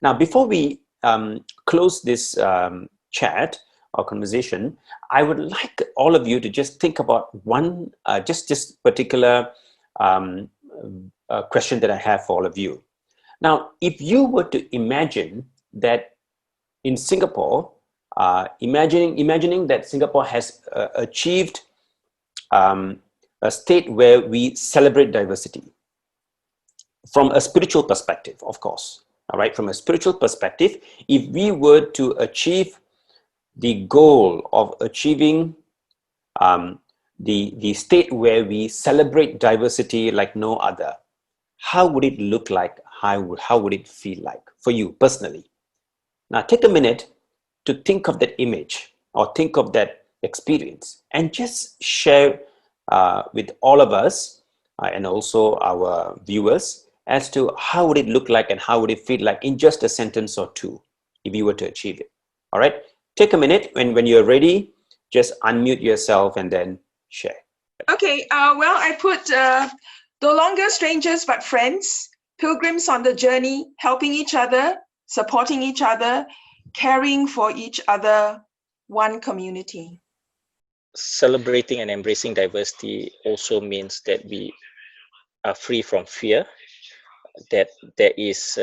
Now, before we close this chat or conversation, I would like all of you to just think about one, just particular question that I have for all of you. Now, if you were to imagine that in Singapore, imagining that Singapore has achieved a state where we celebrate diversity from a spiritual perspective, of course. All right, from a spiritual perspective, if we were to achieve the goal of achieving the state where we celebrate diversity like no other, how would it look like? How would it feel like for you personally? Now, take a minute to think of that image or think of that experience and just share with all of us and also our viewers as to how would it look like and how would it feel like in just a sentence or two if you were to achieve it. All right, take a minute. When you're ready, just unmute yourself and then share. Okay, well, I put no longer strangers but friends, pilgrims on the journey, helping each other, supporting each other, caring for each other, one community. Celebrating and embracing diversity also means that we are free from fear, that there is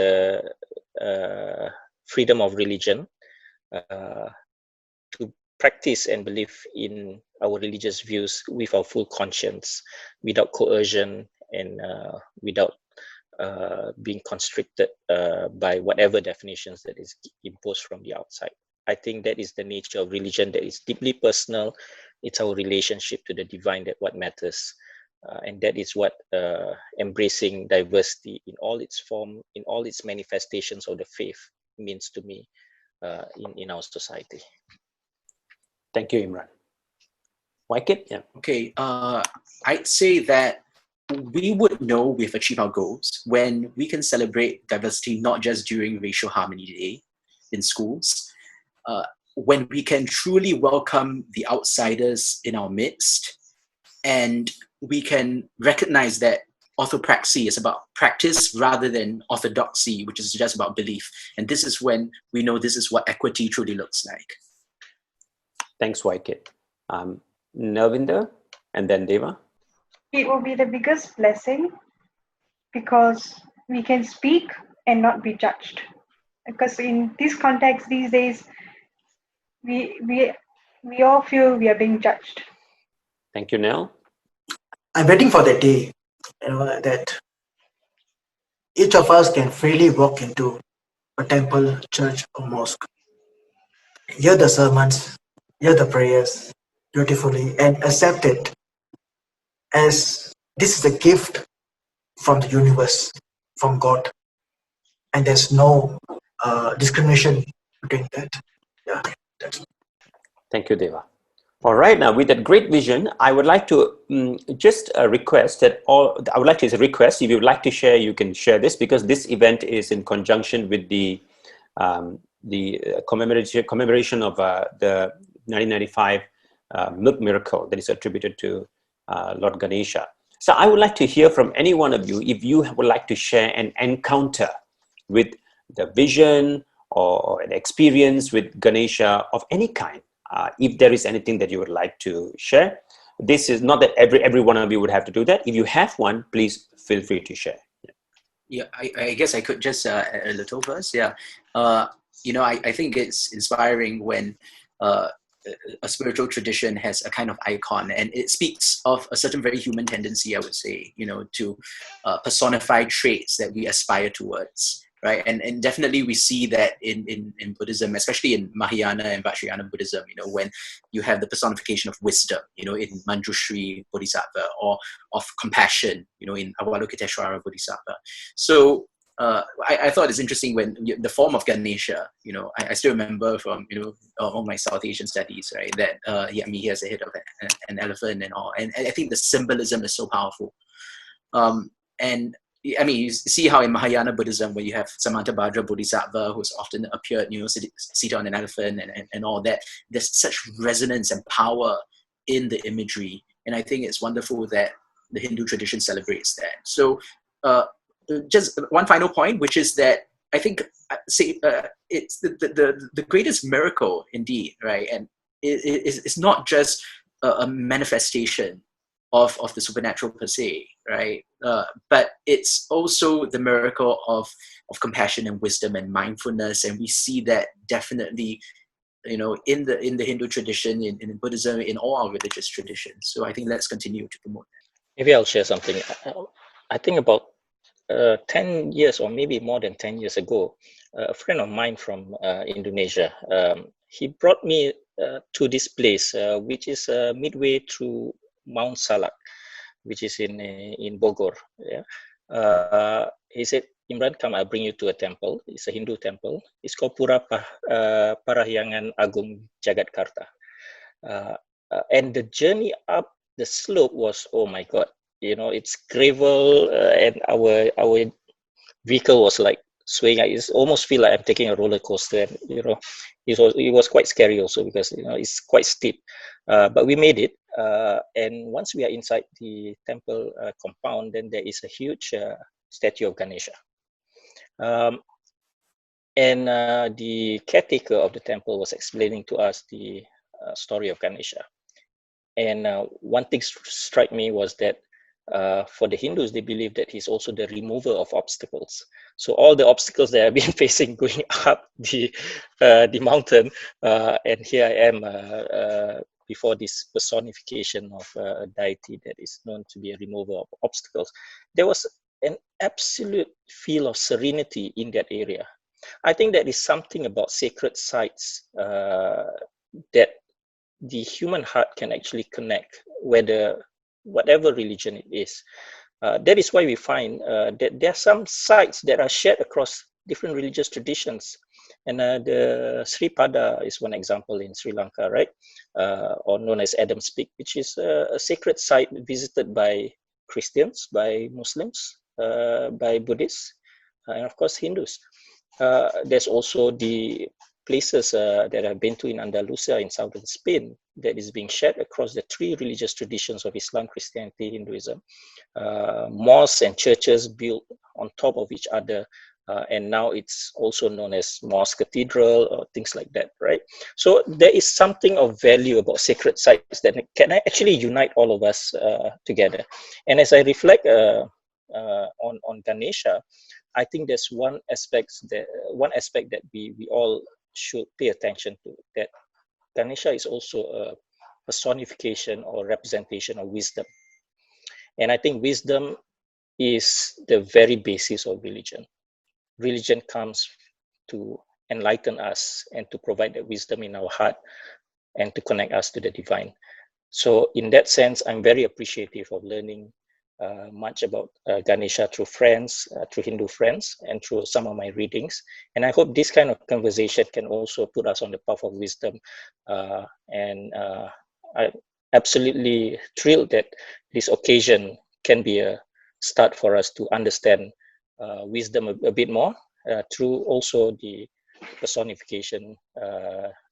freedom of religion to practice and believe in our religious views with our full conscience, without coercion and without being constricted by whatever definitions that is imposed from the outside. I think that is the nature of religion, that is deeply personal. It's our relationship to the divine that what matters. And that is what embracing diversity in all its form, in all its manifestations of the faith means to me in our society. Thank you, Imran. Waikit? Yeah. Okay, I'd say that we would know we've achieved our goals when we can celebrate diversity not just during Racial Harmony Day in schools, when we can truly welcome the outsiders in our midst, and we can recognize that orthopraxy is about practice rather than orthodoxy, which is just about belief. And this is when we know this is what equity truly looks like. Thanks, Waikit. Nelvinder and then Deva. It will be the biggest blessing because we can speak and not be judged. Because in this context these days, we all feel we are being judged. Thank you, Nell. I'm waiting for the day, that each of us can freely walk into a temple, church, or mosque, hear the sermons, hear the prayers beautifully, and accept it as this is a gift from the universe, from God, and there's no discrimination between that. Yeah, that's. Thank you, Deva. All right, now with that great vision, I would like to just request that I would like to request if you would like to share, you can share this, because this event is in conjunction with the commemoration of the 1995 milk miracle that is attributed to Lord Ganesha. So I would like to hear from any one of you if you would like to share an encounter with the vision or an experience with Ganesha of any kind. If there is anything that you would like to share, this is not that every one of you would have to do that. If you have one, please feel free to share. Yeah, I guess I could just add a little first. Yeah, I think it's inspiring when a spiritual tradition has a kind of icon, and it speaks of a certain very human tendency, I would say, to personify traits that we aspire towards. Right, and definitely we see that in Buddhism, especially in Mahayana and Vajrayana Buddhism, when you have the personification of wisdom, in Manjushri Bodhisattva, or of compassion, in Avalokiteshvara Bodhisattva. So I thought it's interesting when the form of Ganesha, I still remember from all my South Asian studies, right, that he has a head of an elephant and all, and I think the symbolism is so powerful, and I mean, you see how in Mahayana Buddhism, where you have Samantabhadra Bodhisattva, who's often appeared, seated on an elephant and all that, there's such resonance and power in the imagery. And I think it's wonderful that the Hindu tradition celebrates that. So just one final point, which is that I think it's the greatest miracle indeed, right? And it's not just a manifestation of the supernatural per se, right? But it's also the miracle of compassion and wisdom and mindfulness, and we see that definitely, you know, in the Hindu tradition, in Buddhism, in all our religious traditions. So I think let's continue to promote that. Maybe I'll share something. I think about 10 years or maybe more than 10 years ago, a friend of mine from Indonesia, he brought me to this place, which is midway through Mount Salak, which is in Bogor. Yeah. He said, Imran, come, I'll bring you to a temple. It's a Hindu temple. It's called Pura Parahyangan Agung Jagatkarta. And the journey up the slope was, oh my God, you know, it's gravel, and our vehicle was like swaying. I almost feel like I'm taking a roller coaster. And, you know, it was quite scary also, because, you know, it's quite steep. But we made it. And once we are inside the temple compound, then there is a huge statue of Ganesha. And the caretaker of the temple was explaining to us the story of Ganesha. And one thing struck me was that for the Hindus, they believe that he's also the remover of obstacles. So all the obstacles they have been facing going up the mountain, and here I am before this personification of a deity that is known to be a remover of obstacles. There was an absolute feel of serenity in that area. I think that is something about sacred sites that the human heart can actually connect, whatever religion it is. That is why we find that there are some sites that are shared across different religious traditions. And the Sri Pada is one example in Sri Lanka, right? Or known as Adam's Peak, which is a sacred site visited by Christians, by Muslims, by Buddhists, and of course Hindus. There's also the places that I've been to in Andalusia in southern Spain that is being shared across the three religious traditions of Islam, Christianity, Hinduism. Mosques and churches built on top of each other, and now it's also known as mosque cathedral or things like that, right? So there is something of value about sacred sites that can actually unite all of us together. And as I reflect on Ganesha, I think there's one aspect that we all should pay attention to, that Ganesha is also a personification or representation of wisdom. And I think wisdom is the very basis of religion. Religion comes to enlighten us and to provide that wisdom in our heart and to connect us to the divine. So in that sense, I'm very appreciative of learning much about Ganesha through friends, through Hindu friends, and through some of my readings. And I hope this kind of conversation can also put us on the path of wisdom. And I'm absolutely thrilled that this occasion can be a start for us to understand wisdom a bit more through also the personification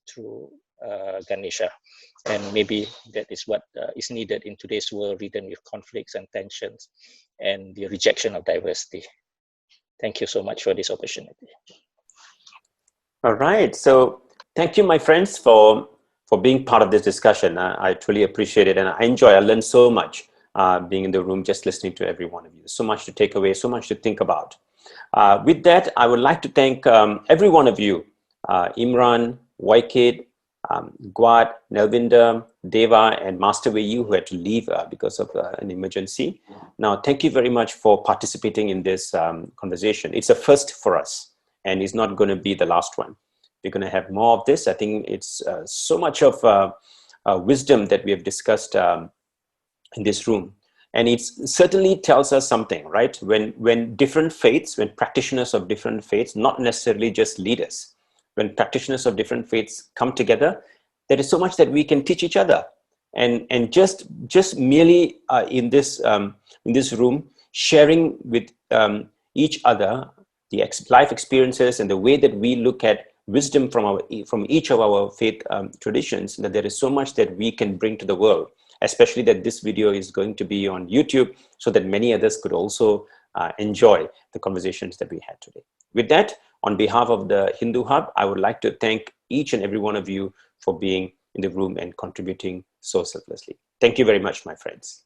through Ganesha. And maybe that is what is needed in today's world, ridden with conflicts and tensions and the rejection of diversity. Thank you so much for this opportunity. All right. So thank you, my friends, for being part of this discussion. I truly appreciate it. And I learned so much being in the room, just listening to every one of you. So much to take away, so much to think about. With that, I would like to thank every one of you, Imran, Waikid, Guad, Nelvinda, Deva, and Master Wayu, who had to leave because of an emergency. Now, thank you very much for participating in this conversation. It's a first for us, and it's not going to be the last one. We're going to have more of this. I think it's so much of wisdom that we have discussed in this room. And it certainly tells us something, right? When different faiths, when practitioners of different faiths, not necessarily just leaders, when practitioners of different faiths come together, there is so much that we can teach each other. And just merely in this room, sharing with each other the life experiences and the way that we look at wisdom from each of our faith traditions, that there is so much that we can bring to the world, especially that this video is going to be on YouTube so that many others could also enjoy the conversations that we had today. With that, On behalf of the Hindu Hub, I would like to thank each and every one of you for being in the room and contributing so selflessly. Thank you very much, my friends.